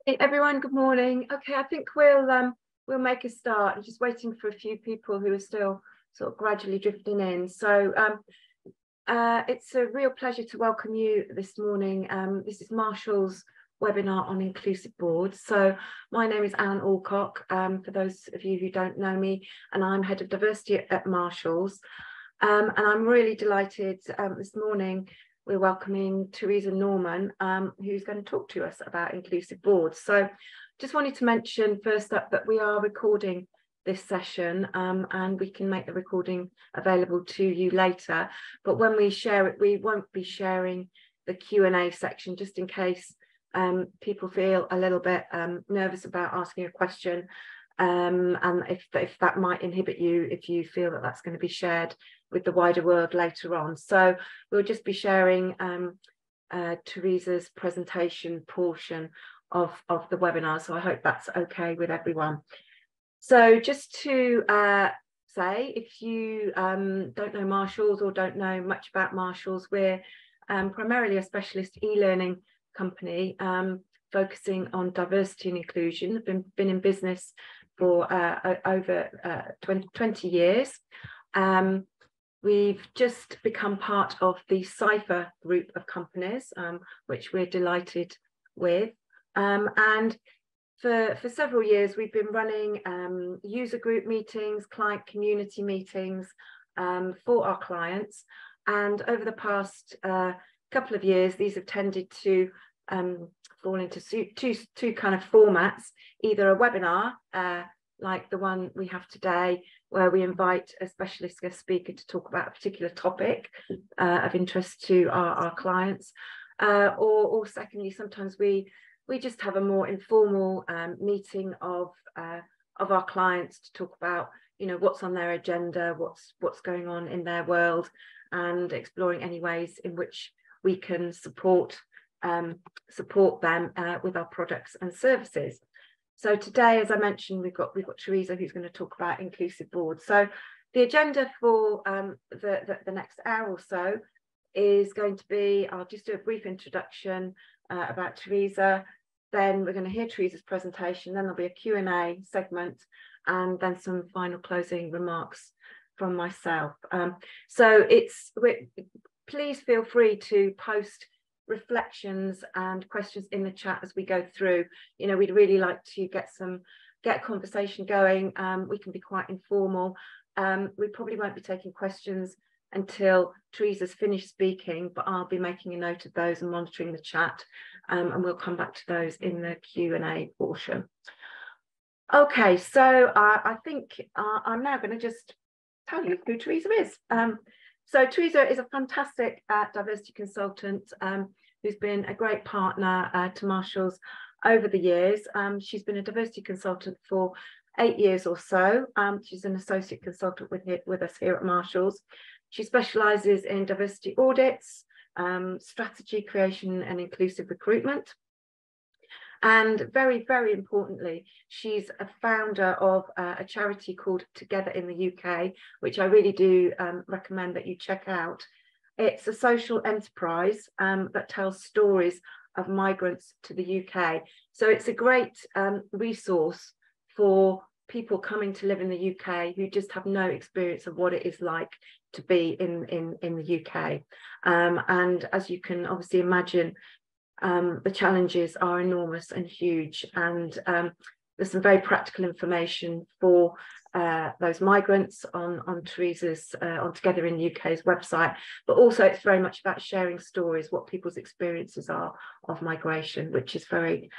Hey everyone, good morning. Okay, I think we'll make a start. I'm just waiting for a few people who are still sort of gradually drifting in. So it's a real pleasure to welcome you this morning. This is Marshall's webinar on inclusive boards. So my name is Anne Alcock, for those of you who don't know me, and I'm head of diversity at Marshall's. And I'm really delighted this morning we're welcoming Teresa Norman, who's going to talk to us about inclusive boards. So just wanted to mention first up that we are recording this session, and we can make the recording available to you later. But when we share it, we won't be sharing the Q&A section, just in case people feel a little bit nervous about asking a question, and if that might inhibit you, if you feel that that's going to be shared with the wider world later on. So we'll just be sharing Teresa's presentation portion of the webinar. So I hope that's okay with everyone. So just to say, if you don't know Marshall's or don't know much about Marshall's, we're primarily a specialist e-learning company focusing on diversity and inclusion. I've been in business for over 20 years. We've just become part of the Cypher group of companies, which we're delighted with. And for several years, we've been running user group meetings, client community meetings for our clients. And over the past couple of years, these have tended to fall into two kind of formats, either a webinar, like the one we have today, where we invite a specialist guest speaker to talk about a particular topic of interest to our clients, or secondly, sometimes we just have a more informal meeting of our clients to talk about, you know, what's on their agenda, what's going on in their world, and exploring any ways in which we can support them with our products and services. So today, as I mentioned, we've got Teresa, who's going to talk about inclusive boards. So the agenda for the next hour or so is going to be, I'll just do a brief introduction about Teresa, then we're going to hear Teresa's presentation, then there'll be a Q&A segment, and then some final closing remarks from myself. So please feel free to post reflections and questions in the chat as we go through. You know, we'd really like to get a conversation going. We can be quite informal. We probably won't be taking questions until Teresa's finished speaking, but I'll be making a note of those and monitoring the chat, and we'll come back to those in the Q&A portion. Okay, so I think I'm now going to just tell you who Teresa is. So Teresa is a fantastic diversity consultant who's been a great partner to Marshall's over the years. She's been a diversity consultant for 8 years or so. She's an associate consultant with us here at Marshall's. She specialises in diversity audits, strategy creation and inclusive recruitment. And very, very importantly, she's a founder of a charity called TogetherintheUK, which I really do recommend that you check out. It's a social enterprise that tells stories of migrants to the UK. So it's a great resource for people coming to live in the UK who just have no experience of what it is like to be in the UK. And as you can obviously imagine, the challenges are enormous and huge, and there's some very practical information for those migrants on Teresa's on Together in the UK's website, but also it's very much about sharing stories, what people's experiences are of migration, which is very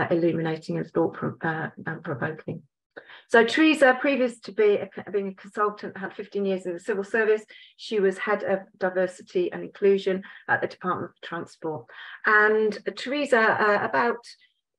illuminating and thought-provoking. So Teresa, previous to being a consultant, had 15 years in the civil service. She was head of diversity and inclusion at the Department of Transport. And Teresa,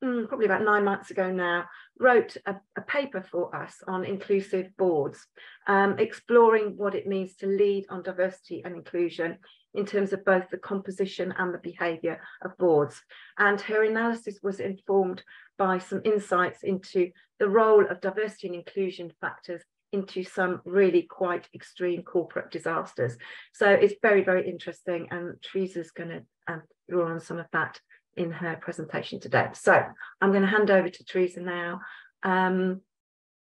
probably about 9 months ago now, wrote a paper for us on inclusive boards, exploring what it means to lead on diversity and inclusion in terms of both the composition and the behaviour of boards. And her analysis was informed by some insights into the role of diversity and inclusion factors into some really quite extreme corporate disasters. So it's very, very interesting, and Teresa's going to draw on some of that in her presentation today. So I'm going to hand over to Teresa now.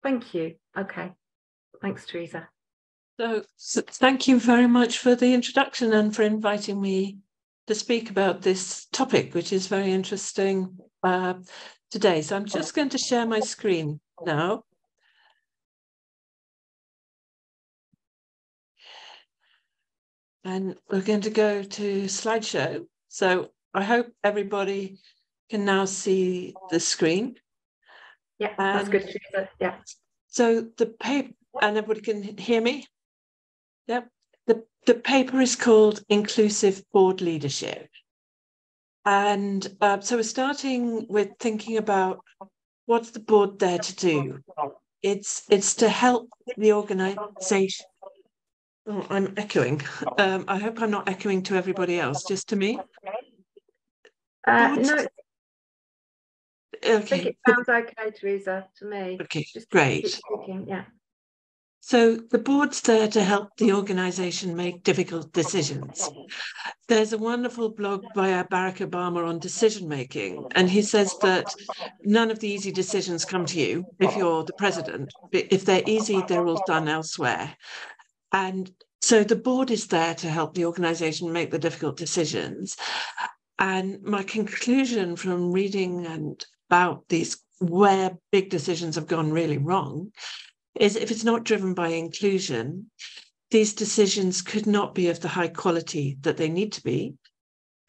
Thank you. Okay, thanks, Teresa. So thank you very much for the introduction and for inviting me to speak about this topic, which is very interesting today. So I'm just going to share my screen now. And we're going to go to slideshow. So I hope everybody can now see the screen. Yeah, that's good, Teresa. Yeah. So the paper, and everybody can hear me? Yep. The paper is called Inclusive Board Leadership. And so we're starting with thinking about what's the board there to do. It's to help the organisation. Oh, I'm echoing. I hope I'm not echoing to everybody else, just to me. No, okay. I think it sounds okay, Teresa, to me. Okay, just great. Keep talking, yeah. So the board's there to help the organisation make difficult decisions. There's a wonderful blog by Barack Obama on decision making, and he says that none of the easy decisions come to you if you're the president. If they're easy, they're all done elsewhere. And so the board is there to help the organisation make the difficult decisions. And my conclusion from reading and about these where big decisions have gone really wrong is if it's not driven by inclusion, these decisions could not be of the high quality that they need to be.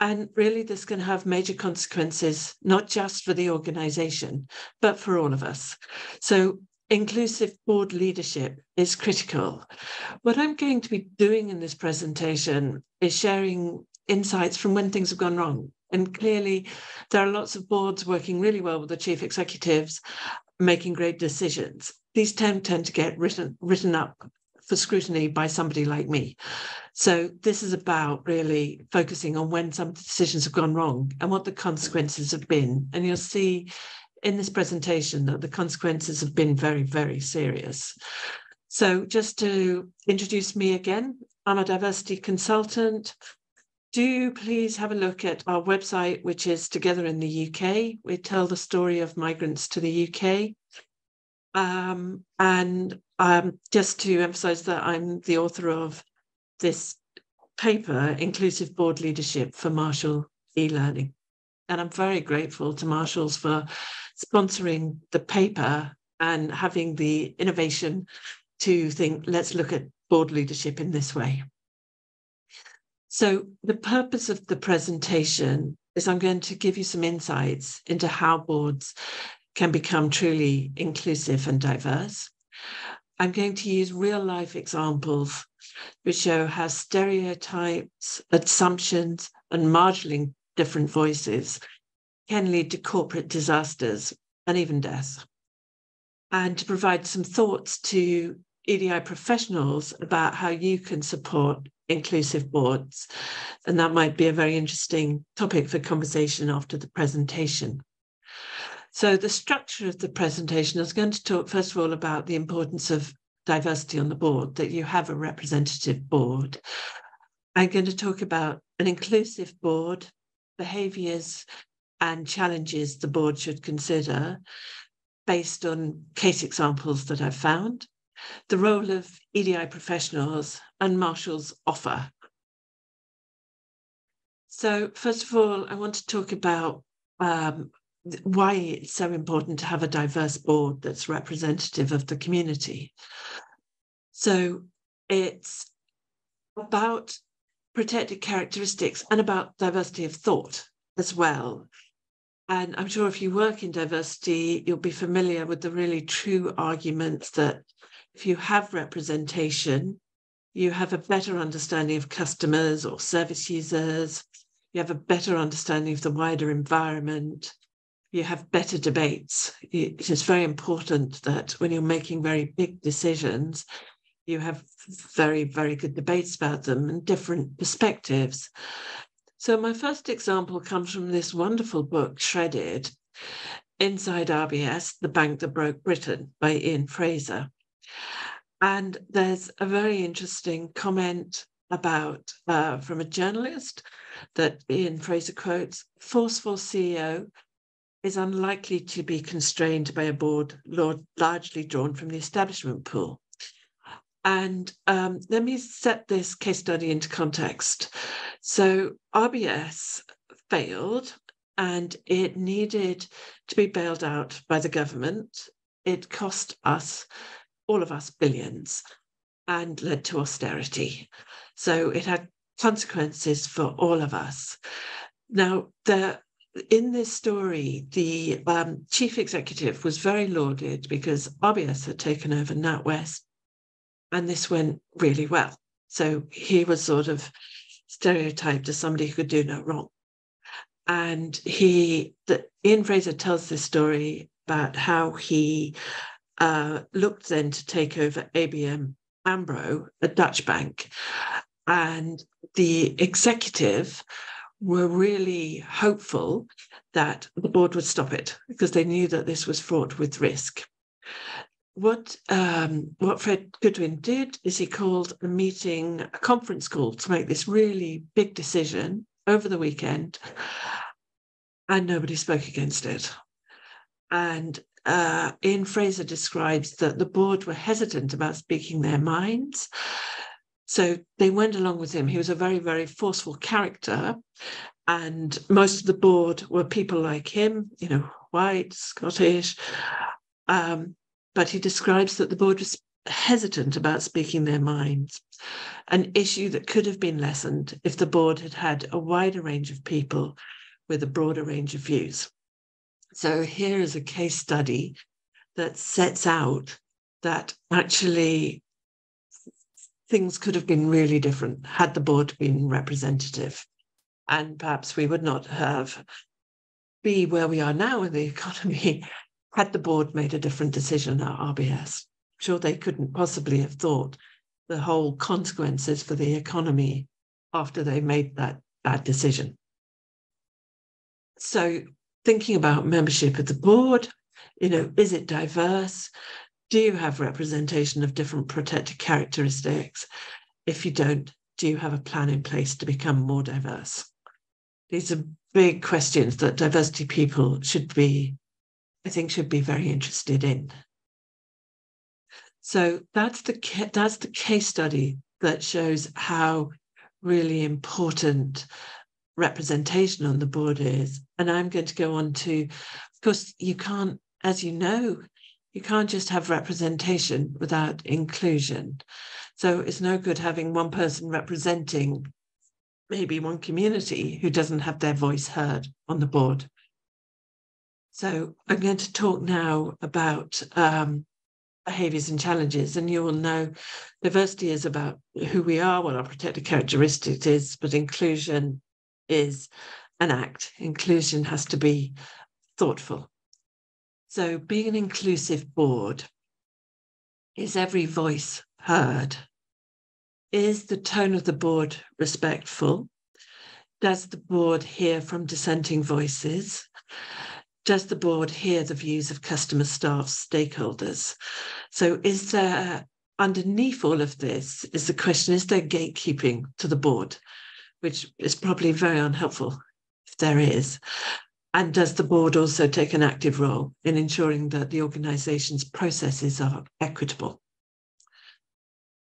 And really, this can have major consequences, not just for the organisation, but for all of us. So inclusive board leadership is critical. What I'm going to be doing in this presentation is sharing insights from when things have gone wrong. And clearly, there are lots of boards working really well with the chief executives, making great decisions. These tend to get written up for scrutiny by somebody like me. So this is about really focusing on when some decisions have gone wrong and what the consequences have been. And you'll see in this presentation that the consequences have been very, very serious. So just to introduce me again, I'm a diversity consultant. Do please have a look at our website, which is TogetherintheUK. We tell the story of migrants to the UK. Just to emphasize that I'm the author of this paper, Inclusive Board Leadership for Marshall eLearning. And I'm very grateful to Marshalls for sponsoring the paper and having the innovation to think, let's look at board leadership in this way. So the purpose of the presentation is I'm going to give you some insights into how boards can become truly inclusive and diverse. I'm going to use real-life examples which show how stereotypes, assumptions, and marshalling different voices can lead to corporate disasters and even death. And to provide some thoughts to EDI professionals about how you can support inclusive boards. And that might be a very interesting topic for conversation after the presentation. So the structure of the presentation is going to talk, first of all, about the importance of diversity on the board, that you have a representative board. I'm going to talk about an inclusive board, behaviours and challenges the board should consider based on case examples that I've found, the role of EDI professionals and Marshall's offer. So first of all, I want to talk about why it's so important to have a diverse board that's representative of the community. So it's about protected characteristics and about diversity of thought as well. And I'm sure if you work in diversity, you'll be familiar with the really true arguments that if you have representation, you have a better understanding of customers or service users, you have a better understanding of the wider environment, you have better debates. It is very important that when you're making very big decisions, you have very, very good debates about them and different perspectives. So my first example comes from this wonderful book, Shredded, Inside RBS, The Bank That Broke Britain by Ian Fraser. And there's a very interesting comment about from a journalist that Ian Fraser quotes: "Forceful CEO is unlikely to be constrained by a board largely drawn from the establishment pool." And let me set this case study into context. So RBS failed and it needed to be bailed out by the government. It cost us, all of us, billions and led to austerity. So it had consequences for all of us. Now, in this story, the chief executive was very lauded because RBS had taken over NatWest, and this went really well. So he was sort of stereotyped as somebody who could do no wrong. And Ian Fraser tells this story about how he looked then to take over ABN AMRO, a Dutch bank, and the executive were really hopeful that the board would stop it because they knew that this was fraught with risk. What Fred Goodwin did is he called a conference call to make this really big decision over the weekend, and nobody spoke against it. And Ian Fraser describes that the board were hesitant about speaking their minds. So they went along with him. He was a very, very forceful character. And most of the board were people like him, white, Scottish. But he describes that the board was hesitant about speaking their minds, an issue that could have been lessened if the board had had a wider range of people with a broader range of views. So here is a case study that sets out that actually things could have been really different had the board been representative. And perhaps we would not be where we are now in the economy had the board made a different decision at RBS. I'm sure they couldn't possibly have thought the whole consequences for the economy after they made that bad decision. So thinking about membership of the board, is it diverse? Do you have representation of different protected characteristics? If you don't, do you have a plan in place to become more diverse? These are big questions that diversity people should be very interested in. So that's the case study that shows how really important representation on the board is. And I'm going to go on to, of course, you can't, as you know, you can't just have representation without inclusion. So it's no good having one person representing maybe one community who doesn't have their voice heard on the board. So I'm going to talk now about behaviours and challenges, and you will know diversity is about who we are, what our protected characteristic is, but inclusion is an act. Inclusion has to be thoughtful. So being an inclusive board, is every voice heard? Is the tone of the board respectful? Does the board hear from dissenting voices? Does the board hear the views of customers, staff, stakeholders? So is there, underneath all of this, is the question, is there gatekeeping to the board, which is probably very unhelpful if there is? And does the board also take an active role in ensuring that the organisation's processes are equitable?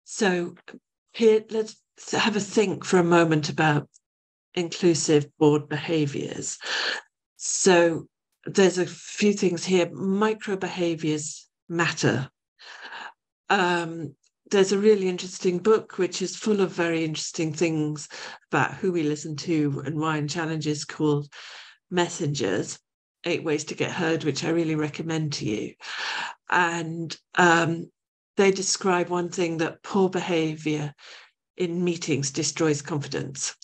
So here, let's have a think for a moment about inclusive board behaviours. So there's a few things here. Micro behaviours matter. There's a really interesting book which is full of very interesting things about who we listen to and why, and challenges, called Messengers, 8 Ways to Get Heard, which I really recommend to you. And they describe one thing, that poor behaviour in meetings destroys confidence.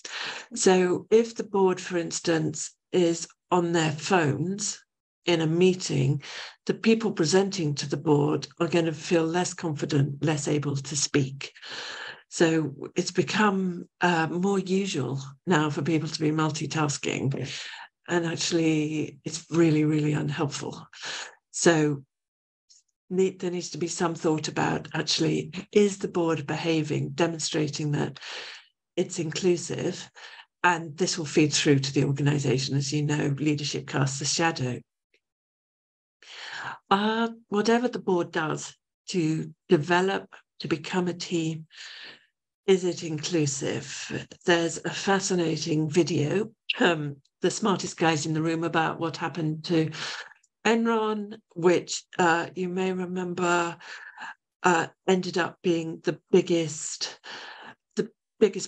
So if the board, for instance, is on their phones in a meeting, the people presenting to the board are going to feel less confident, less able to speak. So it's become more usual now for people to be multitasking. And actually, it's really, really unhelpful. So there needs to be some thought about, actually, is the board behaving, demonstrating that it's inclusive? And this will feed through to the organisation. As you know, leadership casts a shadow. Whatever the board does to develop, to become a team, is it inclusive? There's a fascinating video, the smartest guys in the room, about what happened to Enron, which you may remember ended up being the biggest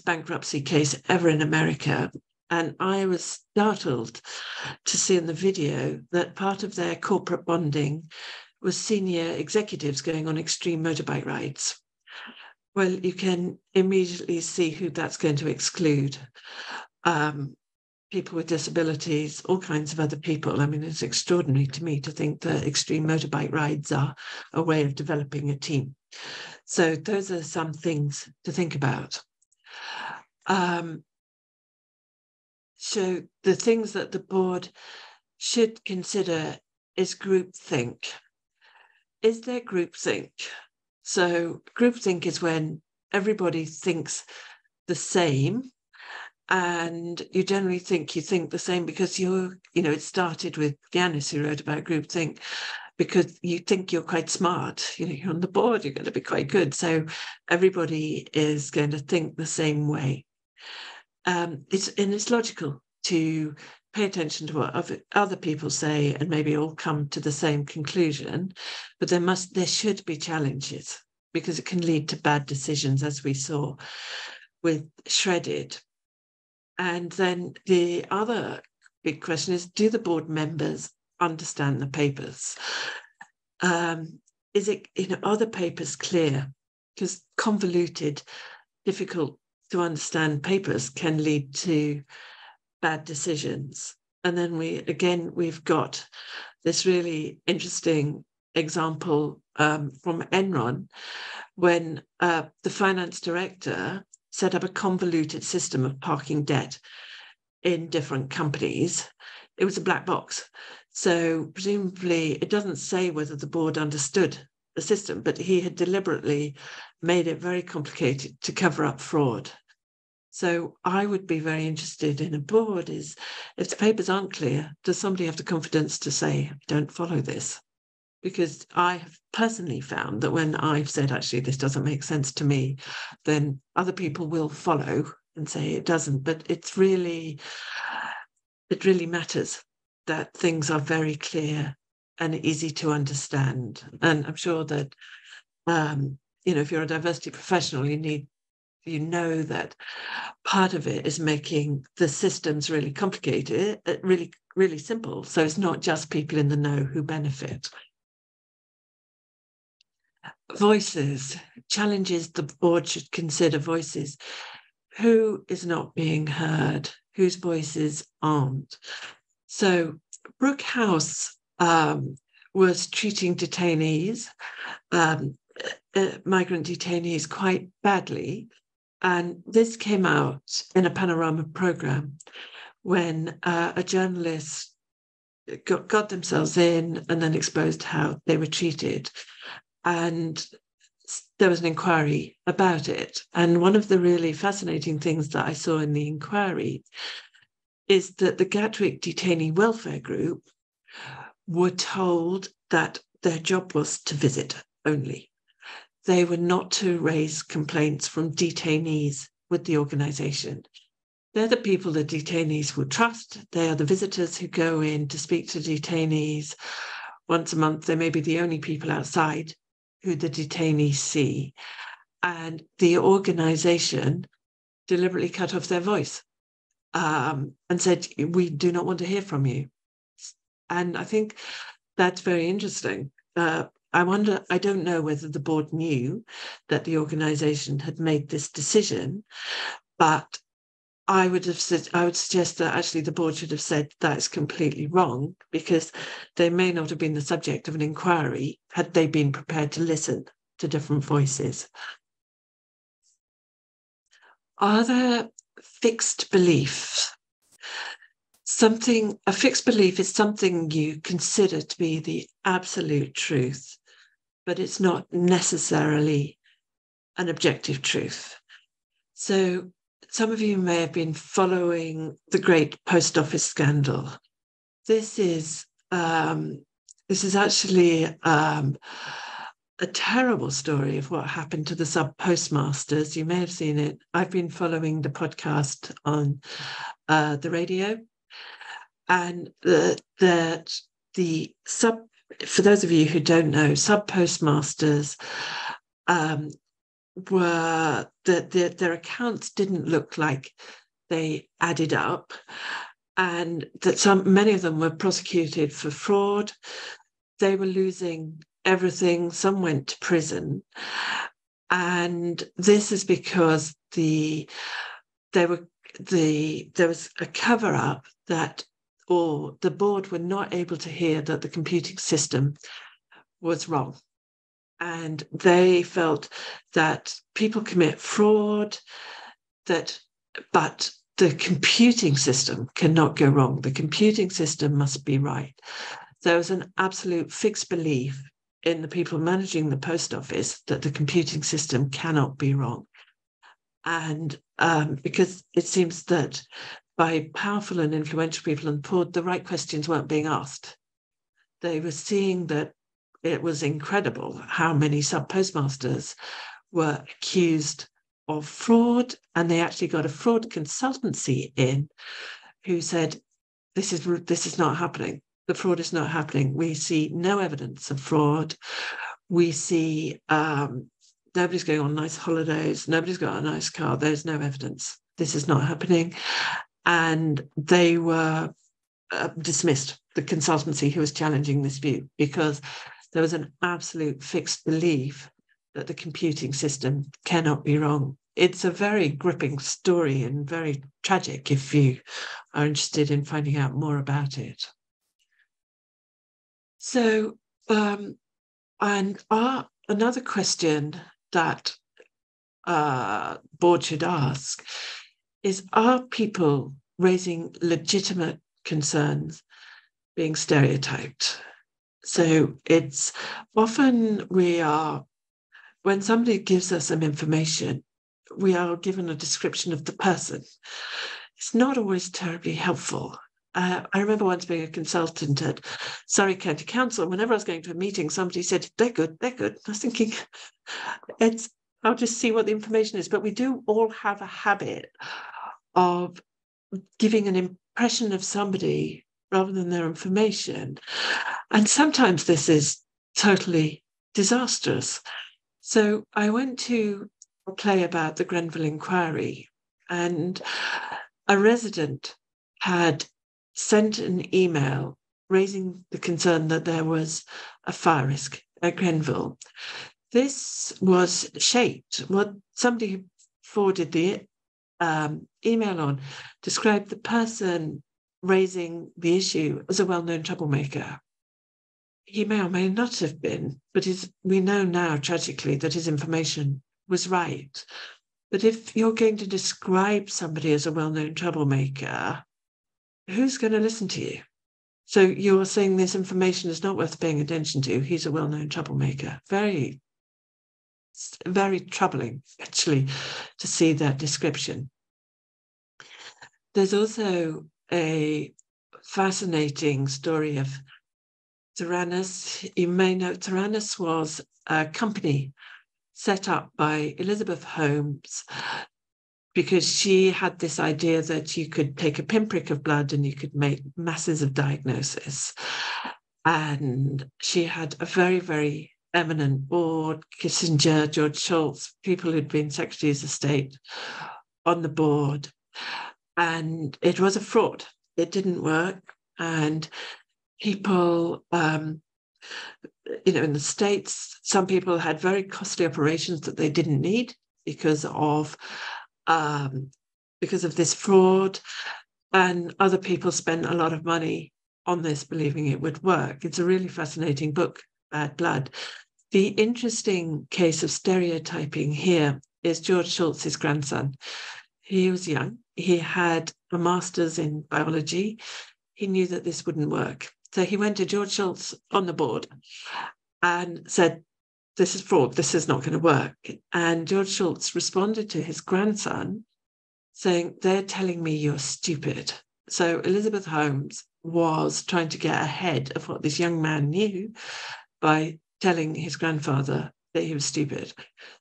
bankruptcy case ever in America. And I was startled to see in the video that part of their corporate bonding was senior executives going on extreme motorbike rides. Well, you can immediately see who that's going to exclude. People with disabilities, all kinds of other people. I mean, it's extraordinary to me to think that extreme motorbike rides are a way of developing a team. So those are some things to think about. So the things that the board should consider is groupthink. Is there groupthink? So groupthink is when everybody thinks the same, and you generally think you think the same because it started with Giannis, who wrote about groupthink, because you think you're quite smart, you're on the board, you're going to be quite good. So everybody is going to think the same way. It's logical to pay attention to what other people say and maybe all come to the same conclusion, but there should be challenges, because it can lead to bad decisions, as we saw with Shredded. And then the other big question is, do the board members understand the papers? Are the papers clear? Because convoluted, difficult to understand papers can lead to bad decisions. And then we've got this really interesting example from Enron, when the finance director set up a convoluted system of parking debt in different companies. It was a black box. So presumably it doesn't say whether the board understood the system, but he had deliberately made it very complicated to cover up fraud. So I would be very interested in a board is, if the papers aren't clear, does somebody have the confidence to say, don't follow this? Because I have personally found that when I've said, actually, this doesn't make sense to me, then other people will follow and say it doesn't. But it really matters that things are very clear and easy to understand. And I'm sure that, if you're a diversity professional, you know that part of it is making the systems really complicated, really, really simple. So it's not just people in the know who benefit. Voices, challenges the board should consider voices. Who is not being heard? Whose voices aren't? So Brooke House was treating detainees, migrant detainees, quite badly. And this came out in a Panorama programme when a journalist got themselves in and then exposed how they were treated. And there was an inquiry about it. And one of the really fascinating things that I saw in the inquiry is that the Gatwick Detainee Welfare Group were told that their job was to visit only. They were not to raise complaints from detainees with the organisation. They're the people the detainees will trust. They are the visitors who go in to speak to detainees once a month. They may be the only people outside who the detainees see. And the organisation deliberately cut off their voice and said, we do not want to hear from you. And I think that's very interesting. I don't know whether the board knew that the organisation had made this decision, but I would suggest that actually the board should have said that is completely wrong, because they may not have been the subject of an inquiry had they been prepared to listen to different voices. Are there fixed beliefs? A fixed belief is something you consider to be the absolute truth. but it's not necessarily an objective truth. So some of you may have been following the great post office scandal. This is actually a terrible story of what happened to the sub-postmasters. You may have seen it. I've been following the podcast on the radio, and for those of you who don't know, sub-postmasters were their accounts didn't look like they added up, and that many of them were prosecuted for fraud. They were losing everything. Some went to prison, and this is because there was a cover-up or the board were not able to hear that the computing system was wrong. And they felt that people commit fraud, but the computing system cannot go wrong. The computing system must be right. There was an absolute fixed belief in the people managing the post office that the computing system cannot be wrong. And because it seems that by powerful and influential people on the board, the right questions weren't being asked. They were seeing that it was incredible how many sub-postmasters were accused of fraud, and they actually got a fraud consultancy in who said, this is not happening. The fraud is not happening. We see no evidence of fraud. We see nobody's going on nice holidays. Nobody's got a nice car. There's no evidence. This is not happening. And they were dismissed, the consultancy who was challenging this view, because there was an absolute fixed belief that the computing system cannot be wrong. It's a very gripping story and very tragic if you are interested in finding out more about it. So, another question that board should ask is, are people raising legitimate concerns being stereotyped? So it's often when somebody gives us some information, we are given a description of the person. It's not always terribly helpful. I remember once being a consultant at Surrey County Council. Whenever I was going to a meeting, somebody said, they're good. I was thinking, I'll just see what the information is. But we do all have a habit of giving an impression of somebody rather than their information. And sometimes this is totally disastrous. So I went to a play about the Grenville Inquiry, and a resident had sent an email raising the concern that there was a fire risk at Grenville. This was shaped. What somebody who forwarded the email on described the person raising the issue as a well-known troublemaker. He may or may not have been, but we know now tragically that his information was right. But if you're going to describe somebody as a well-known troublemaker, who's going to listen to you? So you're saying this information is not worth paying attention to. He's a well-known troublemaker. Very, very troubling, actually, to see that description. There's also a fascinating story of Tyrannus. You may know Tyrannus was a company set up by Elizabeth Holmes because she had this idea that you could take a pinprick of blood and you could make masses of diagnosis. And she had a very, very eminent board, Kissinger, George Shultz, people who'd been secretaries of state on the board. And it was a fraud. It didn't work. And people, in the States, some people had very costly operations that they didn't need because of this fraud, and other people spent a lot of money on this, believing it would work. It's a really fascinating book, Bad Blood. The interesting case of stereotyping here is George Shultz's grandson. He was young. He had a master's in biology. He knew that this wouldn't work. So he went to George Shultz on the board and said, this is fraud, this is not going to work. And George Shultz responded to his grandson saying, they're telling me you're stupid. So Elizabeth Holmes was trying to get ahead of what this young man knew by telling his grandfather that he was stupid.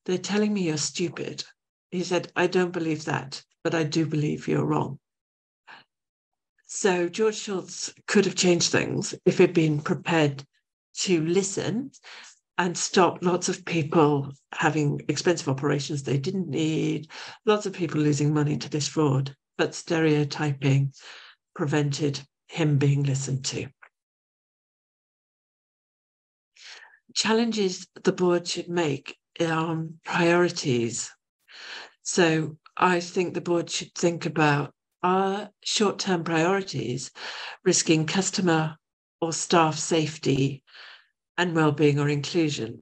They're telling me you're stupid. He said, I don't believe that, but I do believe you're wrong. So George Shultz could have changed things if he'd been prepared to listen and stop lots of people having expensive operations they didn't need, lots of people losing money to this fraud, but stereotyping prevented him being listened to. Challenges the board should make priorities. So I think the board should think about, are short-term priorities risking customer or staff safety and well-being or inclusion?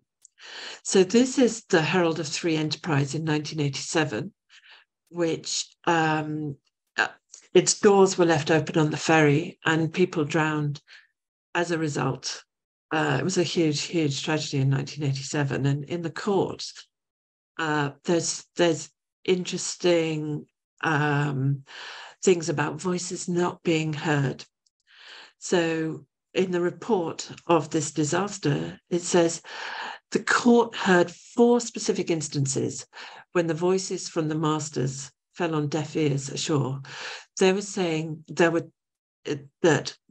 So this is the Herald of Free Enterprise in 1987, which its doors were left open on the ferry and people drowned as a result. It was a huge, huge tragedy in 1987. And in the courts, there's interesting things about voices not being heard. So in the report of this disaster, it says the court heard 4 specific instances when the voices from the masters fell on deaf ears ashore. They were saying that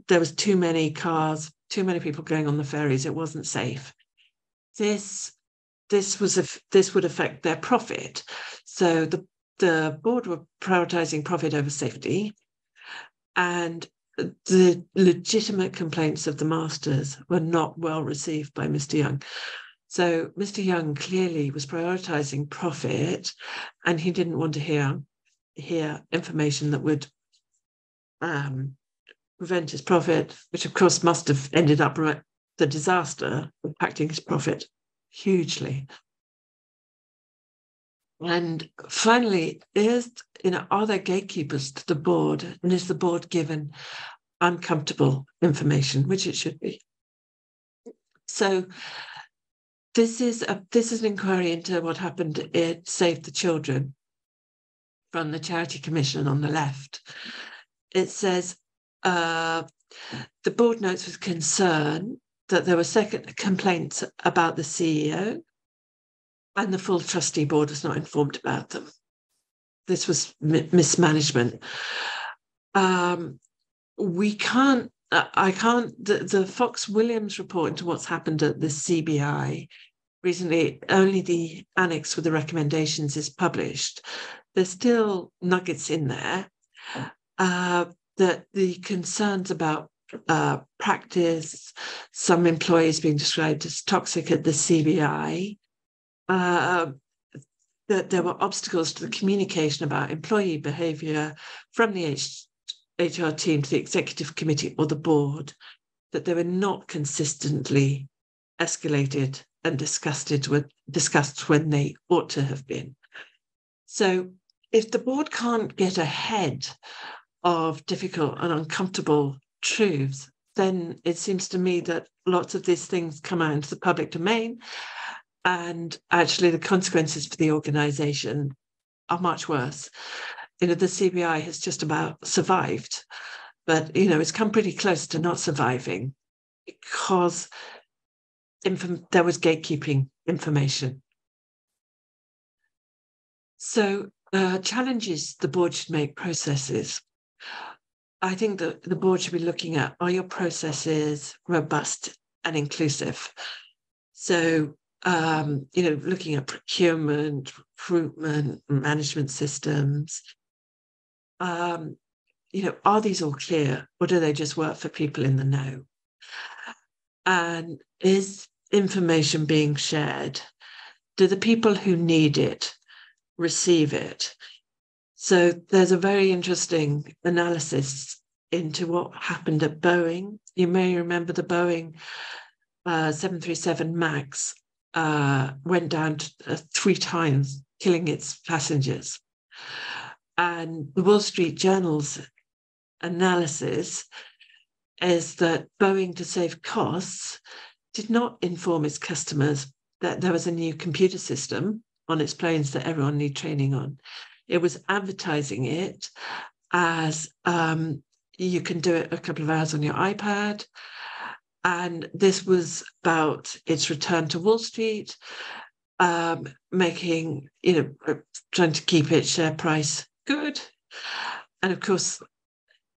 there was too many cars, too many people going on the ferries. It wasn't safe. This would affect their profit. So the board were prioritising profit over safety, and the legitimate complaints of the masters were not well received by Mr. Young. So Mr. Young clearly was prioritising profit, and he didn't want to hear information that would prevent his profit, which of course must have ended up the disaster impacting his profit hugely. And finally, are there gatekeepers to the board, and is the board given uncomfortable information, which it should be? So this is an inquiry into what happened at Save the Children from the Charity Commission on the left. It says the board notes with concern that there were second complaints about the CEO, and the full trustee board was not informed about them. This was mismanagement. The Fox Williams report into what's happened at the CBI recently, only the annex with the recommendations is published. There's still nuggets in there that the concerns about practice, some employees being described as toxic at the CBI, that there were obstacles to the communication about employee behaviour from the HR team to the executive committee or the board, that they were not consistently escalated and discussed when they ought to have been. So if the board can't get ahead of difficult and uncomfortable truths, then it seems to me that lots of these things come out into the public domain, and actually the consequences for the organisation are much worse. The CBI has just about survived, but it's come pretty close to not surviving because there was gatekeeping information. So challenges the board should make processes. I think that the board should be looking at, are your processes robust and inclusive? So looking at procurement, recruitment, management systems. Are these all clear, or do they just work for people in the know? And is information being shared? Do the people who need it receive it? So there's a very interesting analysis into what happened at Boeing. You may remember the Boeing 737 MAX went down 3 times, killing its passengers. And the Wall Street Journal's analysis is that Boeing, to save costs, did not inform its customers that there was a new computer system on its planes that everyone needed training on. It was advertising it as you can do it a couple of hours on your iPad. And this was about its return to Wall Street, making, trying to keep its share price good. And of course,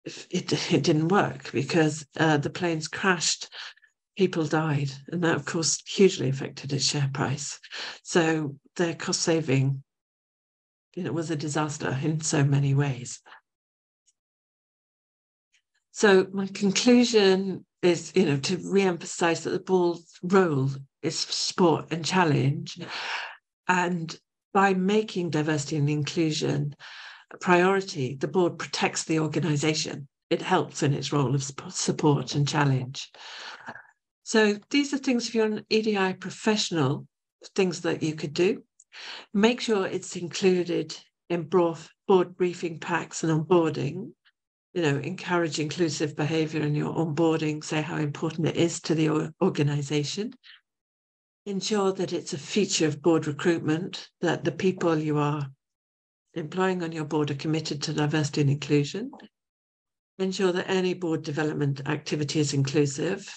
it didn't work because the planes crashed, people died, and that, of course, hugely affected its share price. So their cost saving, was a disaster in so many ways. So my conclusion is, to re-emphasize that the board's role is support and challenge. And by making diversity and inclusion a priority, the board protects the organisation. It helps in its role of support and challenge. So these are things, if you're an EDI professional, things that you could do. Make sure it's included in board briefing packs and onboarding. Encourage inclusive behaviour in your onboarding, say how important it is to the organisation. Ensure that it's a feature of board recruitment, that the people you are employing on your board are committed to diversity and inclusion. Ensure that any board development activity is inclusive.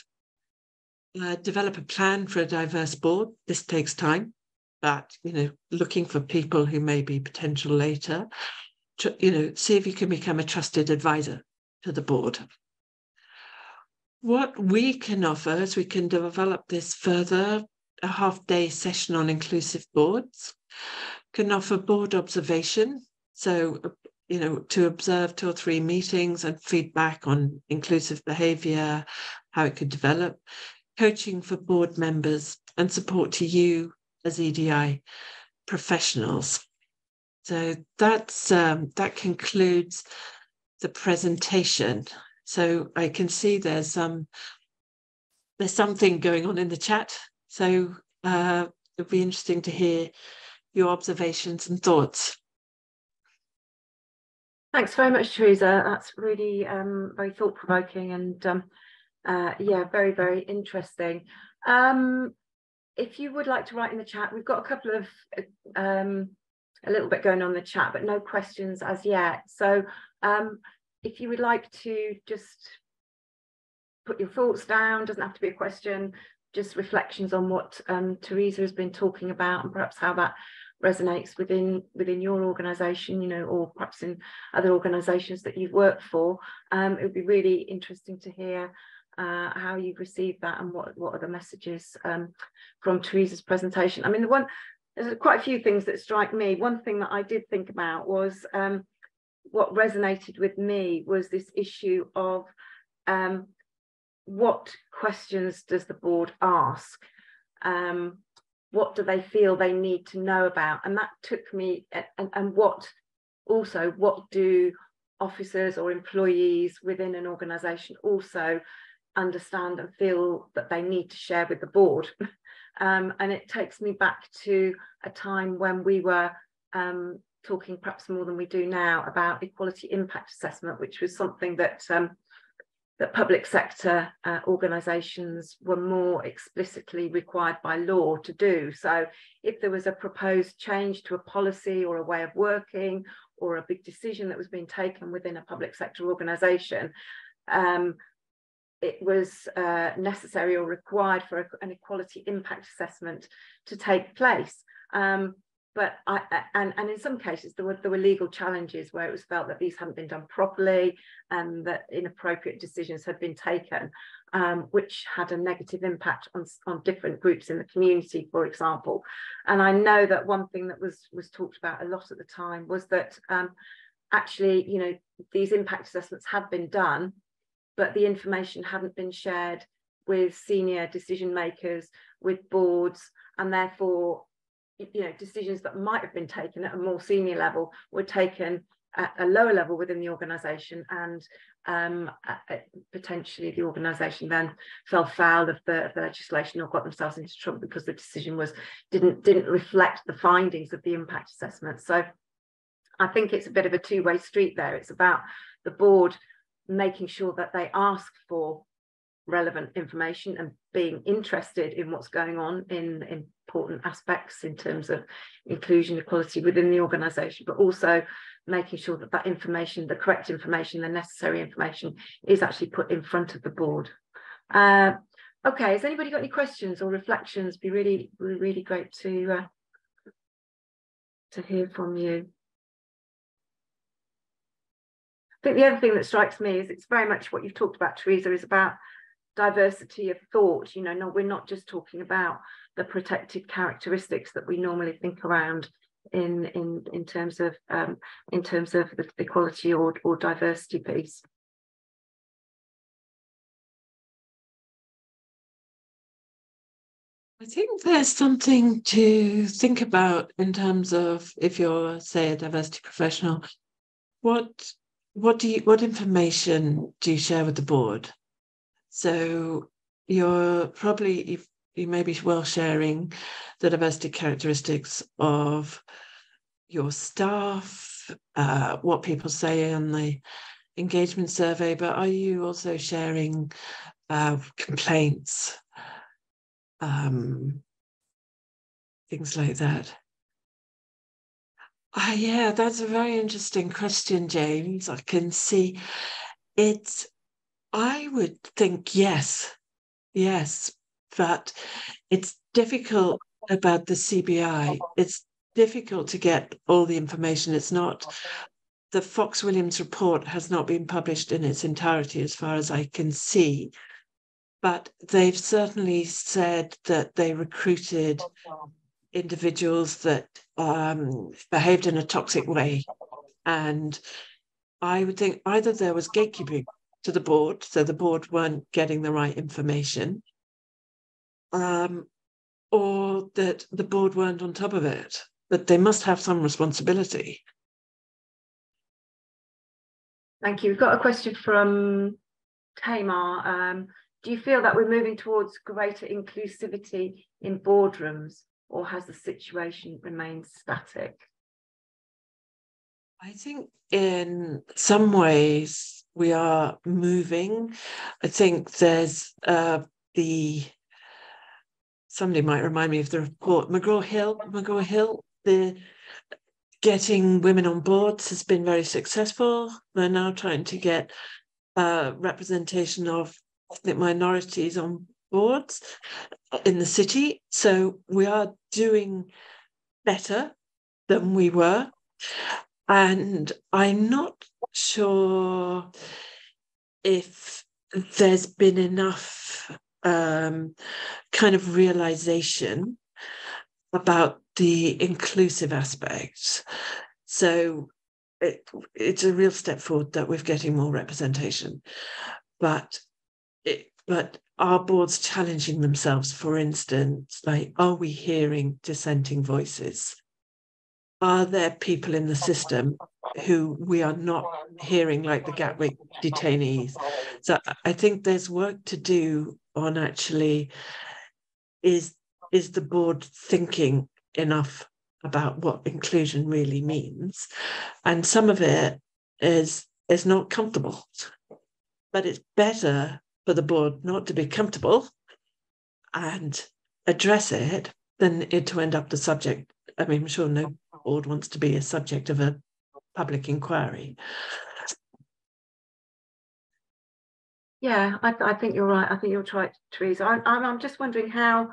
Develop a plan for a diverse board. This takes time, but, looking for people who may be potential later. See if you can become a trusted advisor to the board. What we can offer is we can develop this further, a half-day session on inclusive boards, can offer board observation. So, to observe 2 or 3 meetings and feedback on inclusive behaviour, how it could develop, coaching for board members and support to you as EDI professionals. So that concludes the presentation. So I can see there's something going on in the chat. So it'd be interesting to hear your observations and thoughts. Thanks very much, Teresa. That's really very thought-provoking and very, very interesting. If you would like to write in the chat, we've got a couple of a little bit going on in the chat, but no questions as yet. So if you would like to just put your thoughts down, doesn't have to be a question, just reflections on what Teresa has been talking about and perhaps how that resonates within your organisation, or perhaps in other organisations that you've worked for. It would be really interesting to hear how you've received that and what are the messages from Teresa's presentation. I mean, there's quite a few things that strike me. One thing that I did think about was what resonated with me was this issue of what questions does the board ask? What do they feel they need to know about? And that took me, and what do officers or employees within an organisation also understand and feel that they need to share with the board? And it takes me back to a time when we were talking perhaps more than we do now about equality impact assessment, which was something that that public sector organisations were more explicitly required by law to do. So if there was a proposed change to a policy or a way of working or a big decision that was being taken within a public sector organisation, it was necessary or required for an equality impact assessment to take place. But and in some cases there were legal challenges where it was felt that these hadn't been done properly and that inappropriate decisions had been taken, which had a negative impact on different groups in the community, for example. And I know that one thing that was talked about a lot at the time was that actually, these impact assessments had been done, but the information hadn't been shared with senior decision makers, with boards, and therefore decisions that might have been taken at a more senior level were taken at a lower level within the organisation, and potentially the organisation then fell foul of the legislation or got themselves into trouble because the decision didn't reflect the findings of the impact assessment. So I think it's a bit of a two-way street there. It's about the board making sure that they ask for relevant information and being interested in what's going on in important aspects in terms of inclusion, equality within the organisation, but also making sure that that information, the correct information, the necessary information, is actually put in front of the board. Okay, has anybody got any questions or reflections? Be really, really great to hear from you. I think the other thing that strikes me is it's very much what you've talked about, Teresa, is about diversity of thought. You know, no, we're not just talking about the protected characteristics that we normally think around in terms of the equality or diversity piece. I think there's something to think about in terms of, if you're, say, a diversity professional, what information do you share with the board? So you're probably, you may be well sharing the diversity characteristics of your staff, what people say on the engagement survey, but are you also sharing complaints, things like that? Yeah, that's a very interesting question, James. I can see it's, I would think yes, but it's difficult about the CBI. It's difficult to get all the information. It's not, the Fox-Williams report has not been published in its entirety as far as I can see, but they've certainly said that they recruited individuals that behaved in a toxic way. And I would think either there was gatekeeping to the board, so the board weren't getting the right information, or that the board weren't on top of it, but they must have some responsibility. Thank you. We've got a question from Tamar. Do you feel that we're moving towards greater inclusivity in boardrooms, or has the situation remained static? I think in some ways we are moving. I think there's somebody might remind me of the report, McGraw-Hill, the getting women on boards has been very successful. They're now trying to get representation of ethnic minorities on boards in the city. So we are doing better than we were. And I'm not sure if there's been enough kind of realization about the inclusive aspects. So it's a real step forward that we're getting more representation. But are boards challenging themselves, for instance, like, are we hearing dissenting voices? Are there people in the system who we are not hearing, like the Gatwick detainees? So I think there's work to do on actually, is the board thinking enough about what inclusion really means? And some of it is not comfortable, but it's better for the board not to be comfortable and address it than it to end up the subject. I mean, I'm sure no board wants to be a subject of a public inquiry. Yeah, I think you're right. I think you're right, Teresa. I'm just wondering how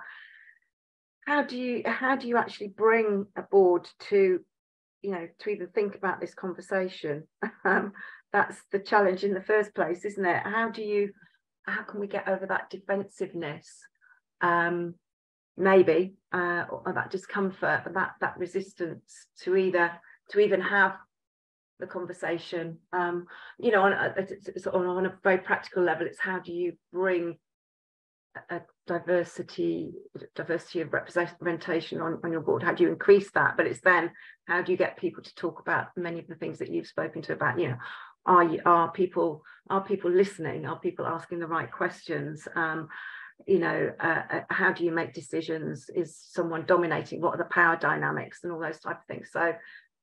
do you actually bring a board to, you know, to even think about this conversation? That's the challenge in the first place, isn't it? How can we get over that defensiveness, maybe, or that discomfort, that resistance to even have the conversation? You know, on a very practical level, it's how do you bring a diversity of representation on your board? How do you increase that? But it's then, how do you get people to talk about many of the things that you've spoken to about? You know, are people listening? Are people asking the right questions? You know, how do you make decisions? Is someone dominating? What are the power dynamics and all those type of things? So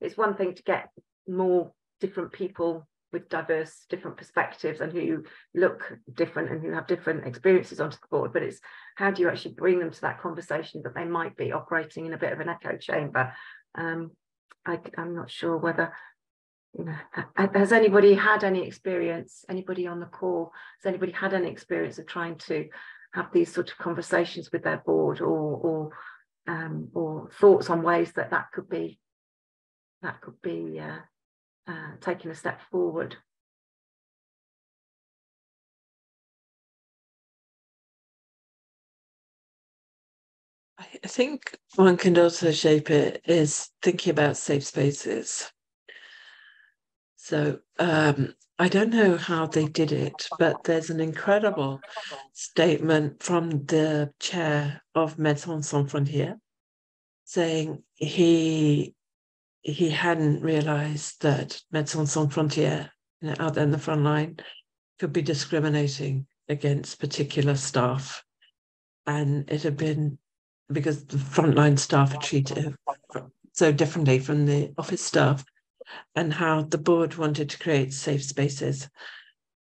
it's one thing to get more different people with diverse, different perspectives and who look different and who have different experiences onto the board, but it's how do you actually bring them to that conversation that they might be operating in a bit of an echo chamber. I'm not sure whether, you know, has anybody had any experience, anybody on the call, has anybody had any experience of trying to have these sort of conversations with their board, or thoughts on ways that could be taking a step forward? I think one can also shape it is thinking about safe spaces. So I don't know how they did it, but there's an incredible statement from the chair of Médecins Sans Frontières saying he hadn't realised that Médecins Sans Frontières, you know, out there in the front line, could be discriminating against particular staff. And it had been because the frontline staff are treated so differently from the office staff, and how the board wanted to create safe spaces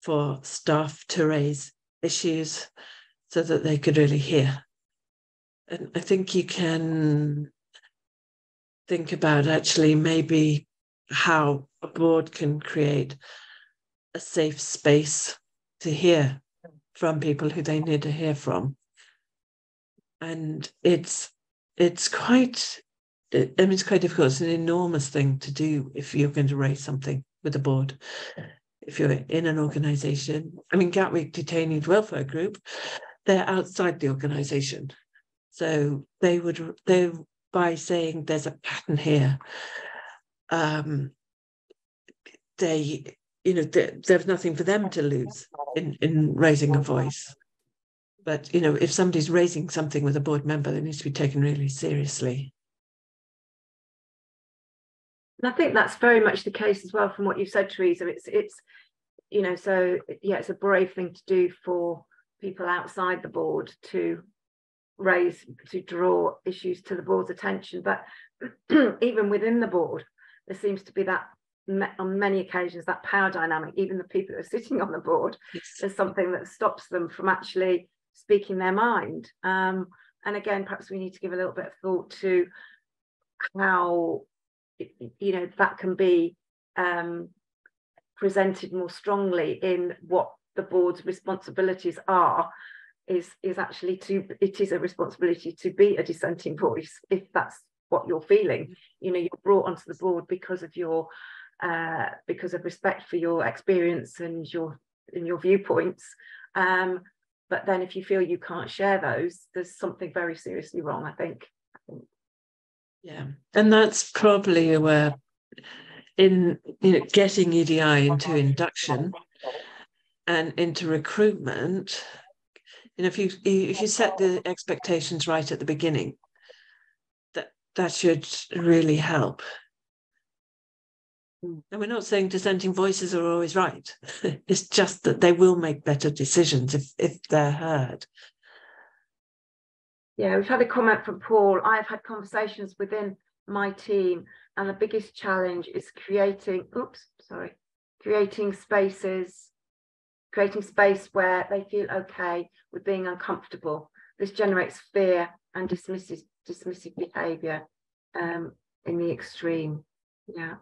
for staff to raise issues so that they could really hear. And I think you can think about actually maybe how a board can create a safe space to hear from people who they need to hear from. And it's quite, I mean, it's quite difficult. It's an enormous thing to do if you're going to raise something with the board. If you're in an organisation, I mean, Gatwick Detainees Welfare Group, they're outside the organisation. So they by saying there's a pattern here, there's nothing for them to lose in raising a voice. But, you know, if somebody's raising something with a board member, it needs to be taken really seriously. And I think that's very much the case as well from what you've said, Teresa. It's you know, so yeah, it's a brave thing to do for people outside the board to draw issues to the board's attention. But even within the board, there seems to be that, on many occasions, that power dynamic. Even the people who are sitting on the board, yes, there's something that stops them from actually speaking their mind. And again, perhaps we need to give a little bit of thought to how, you know, that can be presented more strongly in what the board's responsibilities are. Is actually it is a responsibility to be a dissenting voice, if that's what you're feeling. You know, you're brought onto the board because of your because of respect for your experience and your viewpoints. But then if you feel you can't share those, there's something very seriously wrong, I think. Yeah, and that's probably where, in, you know, getting EDI into induction and into recruitment, you know, if you set the expectations right at the beginning, that should really help. And we're not saying dissenting voices are always right. It's just that they will make better decisions if they're heard. Yeah, we've had a comment from Paul. I've had conversations within my team, and the biggest challenge is creating space where they feel okay with being uncomfortable. This generates fear and dismissive behaviour in the extreme. Yeah.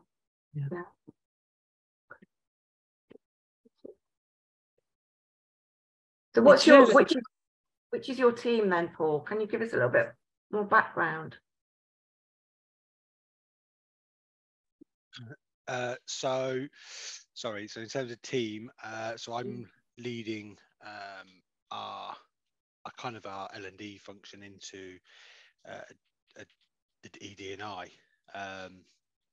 So what's which is your team then, Paul? Can you give us a little bit more background? So in terms of team, so I'm leading our L&D function into the ED&I.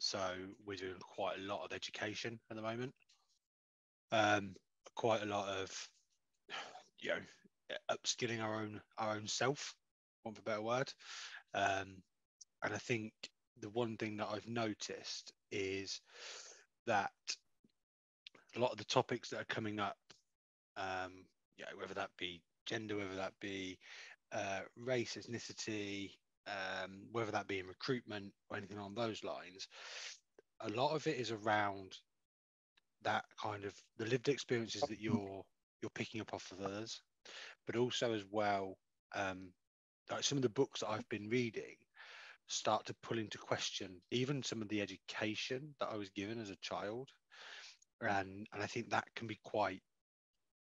So we're doing quite a lot of education at the moment, quite a lot of, you know, upskilling our own self, want for a better word. And I think the one thing that I've noticed is that a lot of the topics that are coming up, whether that be gender, whether that be race, ethnicity, whether that be in recruitment or anything along those lines, a lot of it is around that kind of the lived experiences that you're picking up off of others, but also as well, like some of the books that I've been reading start to pull into question even some of the education that I was given as a child, and I think that can be quite,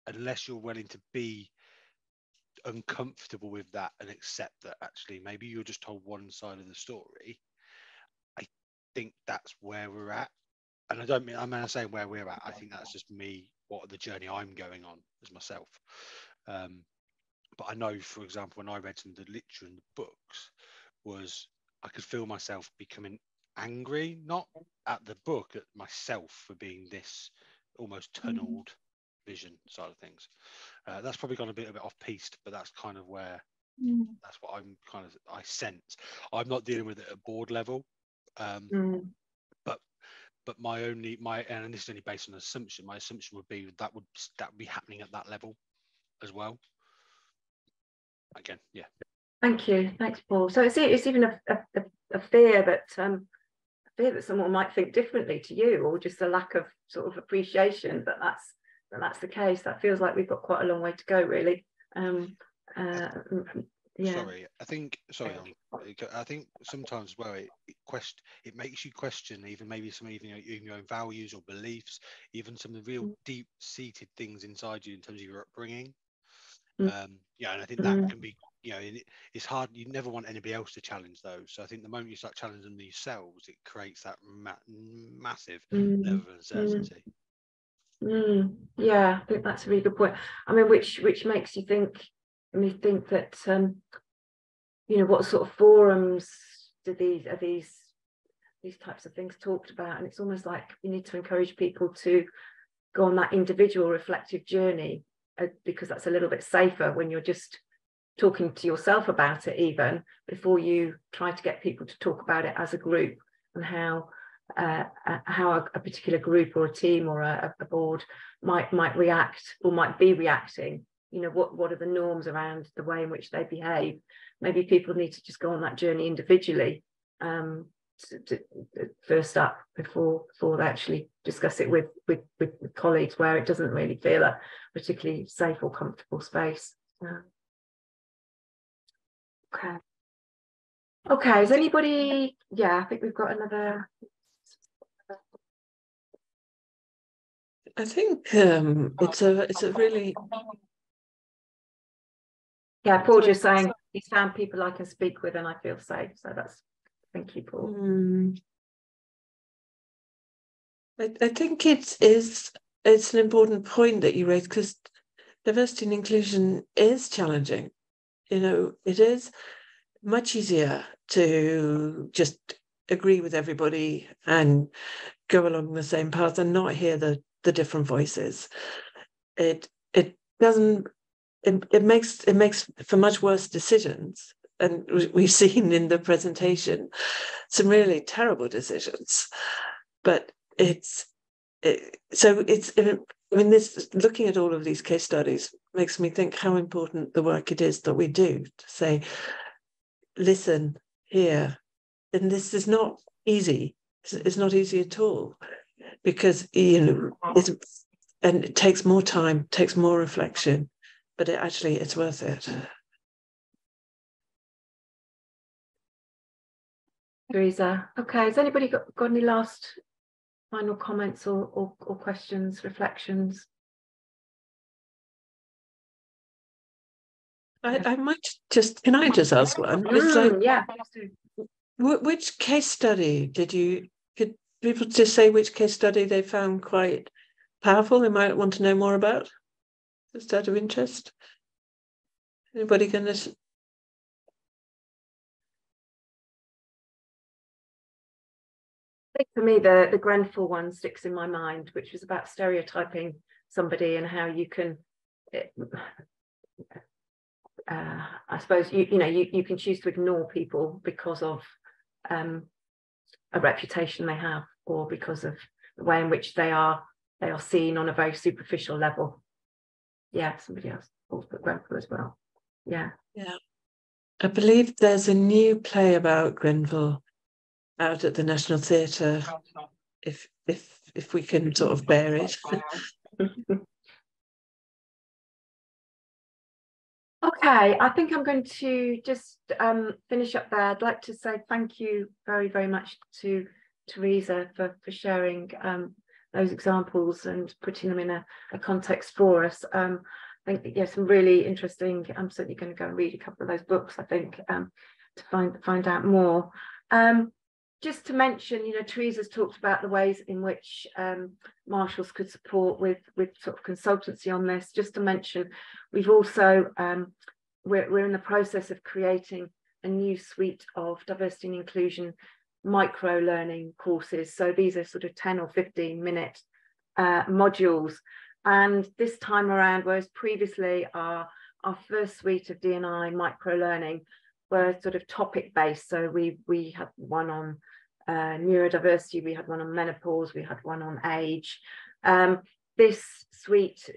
unless you're willing to be uncomfortable with that and accept that actually maybe you're just told one side of the story. I think that's where we're at. And I don't mean, I say where we're at, I think that's just me, what the journey I'm going on as myself. But I know, for example, when I read some of the literature in the books, was I could feel myself becoming angry, not at the book, at myself for being this almost tunneled vision side of things. That's probably gone a bit off piste, but that's kind of where, that's what I sense. I'm not dealing with it at board level, but and this is only based on assumption. My assumption would be that would be happening at that level as well. Again, yeah. Thank you, thanks, Paul. So it's even a fear that someone might think differently to you, or just a lack of sort of appreciation that that's the case. That feels like we've got quite a long way to go, really. Yeah. Sorry, I think sometimes, well, it makes you question even maybe some even your own values or beliefs, even some of the real deep-seated things inside you in terms of your upbringing. Yeah, and I think that can be, it's hard. You never want anybody else to challenge those. So I think the moment you start challenging them yourselves, it creates that massive level of uncertainty. Yeah, I think that's a really good point. I mean, which makes you think that what sort of forums are these types of things talked about? And it's almost like you need to encourage people to go on that individual reflective journey, because that's a little bit safer when you're just talking to yourself about it, even before you try to get people to talk about it as a group, and how a particular group or a team or a board might react or might be reacting. What are the norms around the way in which they behave? Maybe people need to just go on that journey individually, first up, before they actually discuss it with colleagues, where it doesn't really feel a particularly safe or comfortable space. Okay, is anybody? Yeah, I think we've got another. I think it's a really. Yeah, Paul just saying he's found people I can speak with and I feel safe. So that's, thank you, Paul. I think it's an important point that you raised, because diversity and inclusion is challenging. It is much easier to just agree with everybody and go along the same path and not hear the different voices. It makes for much worse decisions, and we've seen in the presentation some really terrible decisions. But looking at all of these case studies makes me think how important the work it is that we do to say, listen, hear. And this is not easy. It's not easy at all, because and it takes more time, takes more reflection, but it's worth it. Teresa, okay, has anybody got any last final comments or questions, reflections? I might just, can I just ask one? Yeah. Which case study could people just say which case study they found quite powerful, they might want to know more about? Just out of interest. Anybody going to? I think for me, the Grenfell one sticks in my mind, which was about stereotyping somebody and how you can, I suppose, you can choose to ignore people because of a reputation they have, or because of the way in which they are seen on a very superficial level. Yeah, somebody else also put Grenfell as well. Yeah. I believe there's a new play about Grenfell out at the National Theatre. If if we can sort of bear it. Okay, I think I'm going to just finish up there. I'd like to say thank you very, very much to Teresa for sharing those examples and putting them in a context for us. I think, yeah, some really interesting. I'm certainly going to go and read a couple of those books, I think, to find out more. Just to mention, you know, Teresa's talked about the ways in which marshals could support with sort of consultancy on this. Just to mention, we've also, we're in the process of creating a new suite of diversity and inclusion micro learning courses. So these are sort of 10 or 15 minute modules. And this time around, whereas previously our first suite of D&I micro learning were sort of topic based. So we had one on neurodiversity, we had one on menopause, we had one on age. This suite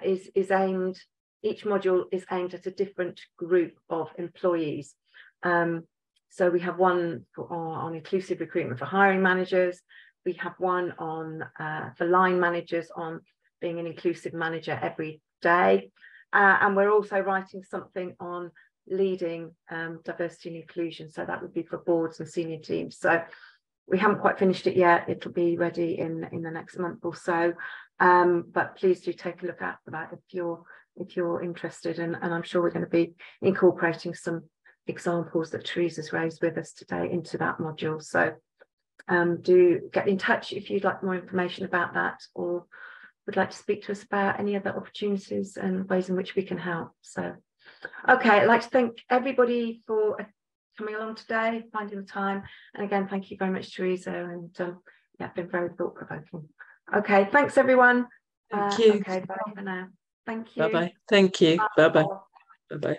is aimed, each module is aimed at a different group of employees. So we have one on inclusive recruitment for hiring managers. We have one on for line managers on being an inclusive manager every day. And we're also writing something on leading diversity and inclusion. So that would be for boards and senior teams. So we haven't quite finished it yet. It'll be ready in the next month or so. But please do take a look out for that if you're interested. And I'm sure we're going to be incorporating some examples that Teresa's raised with us today into that module. So do get in touch if you'd like more information about that, or would like to speak to us about any other opportunities and ways in which we can help. So, okay, I'd like to thank everybody for coming along today, finding the time. And again, thank you very much, Teresa. And yeah, been very thought-provoking. Okay, thanks, everyone. Thank you. Okay, bye for now. Thank you. Bye-bye. Thank you. Bye-bye. Bye-bye.